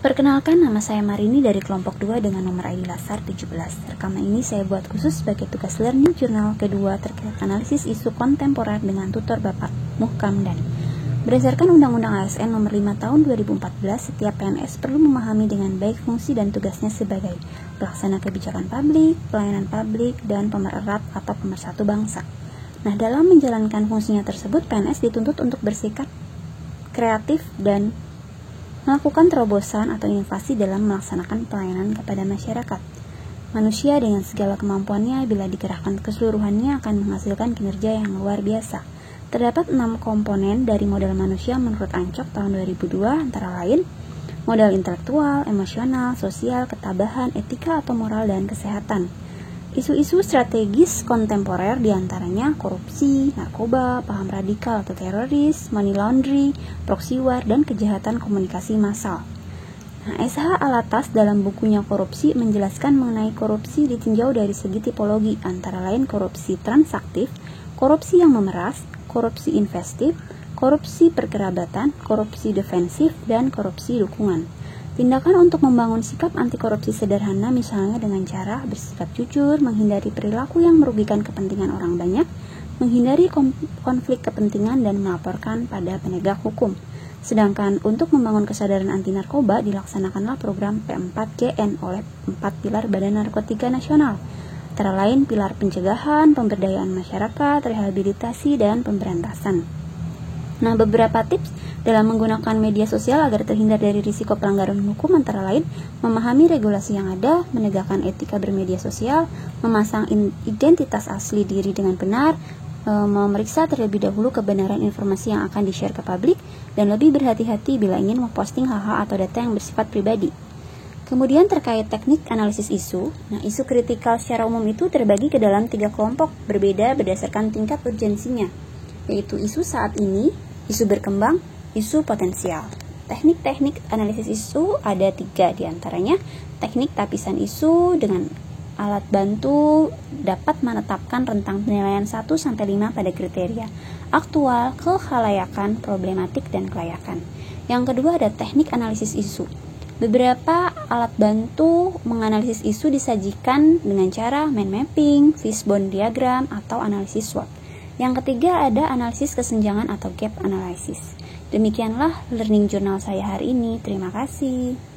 Perkenalkan, nama saya Marini dari kelompok 2 dengan nomor ID Lasar 17. Rekaman ini saya buat khusus sebagai tugas learning jurnal kedua terkait analisis isu kontemporer dengan tutor Bapak Muhkam Dani. Berdasarkan Undang-Undang ASN nomor 5 tahun 2014, setiap PNS perlu memahami dengan baik fungsi dan tugasnya sebagai pelaksana kebijakan publik, pelayanan publik, dan pemererat atau pemersatu bangsa. Nah, dalam menjalankan fungsinya tersebut, PNS dituntut untuk bersikap kreatif dan melakukan terobosan atau inovasi dalam melaksanakan pelayanan kepada masyarakat. Manusia dengan segala kemampuannya bila dikerahkan keseluruhannya akan menghasilkan kinerja yang luar biasa. Terdapat 6 komponen dari modal manusia menurut Ancok tahun 2002, antara lain modal intelektual, emosional, sosial, ketabahan, etika atau moral, dan kesehatan. Isu-isu strategis kontemporer diantaranya korupsi, narkoba, paham radikal atau teroris, money laundry, proxy war, dan kejahatan komunikasi massal. Nah, SH Alatas dalam bukunya Korupsi menjelaskan mengenai korupsi ditinjau dari segi tipologi, antara lain korupsi transaktif, korupsi yang memeras, korupsi investif, korupsi perkerabatan, korupsi defensif, dan korupsi dukungan. Tindakan untuk membangun sikap anti korupsi sederhana misalnya dengan cara bersikap jujur, menghindari perilaku yang merugikan kepentingan orang banyak, menghindari konflik kepentingan, dan melaporkan pada penegak hukum. Sedangkan untuk membangun kesadaran anti narkoba dilaksanakanlah program P4GN oleh 4 pilar Badan Narkotika Nasional, antara lain pilar pencegahan, pemberdayaan masyarakat, rehabilitasi, dan pemberantasan. Nah, beberapa tips dalam menggunakan media sosial agar terhindar dari risiko pelanggaran hukum antara lain memahami regulasi yang ada, menegakkan etika bermedia sosial, memasang identitas asli diri dengan benar, memeriksa terlebih dahulu kebenaran informasi yang akan di-share ke publik, dan lebih berhati-hati bila ingin memposting hal-hal atau data yang bersifat pribadi. Kemudian terkait teknik analisis isu, nah isu kritikal secara umum itu terbagi ke dalam 3 kelompok berbeda berdasarkan tingkat urgensinya, yaitu isu saat ini, isu berkembang, isu potensial. Teknik-teknik analisis isu ada 3 diantaranya. Teknik tapisan isu dengan alat bantu dapat menetapkan rentang penilaian 1-5 pada kriteria aktual, kekhalayakan, problematik, dan kelayakan. Yang kedua ada teknik analisis isu. Beberapa alat bantu menganalisis isu disajikan dengan cara mind mapping, fishbone diagram, atau analisis SWOT. Yang ketiga ada analisis kesenjangan atau gap analysis. Demikianlah learning journal saya hari ini. Terima kasih.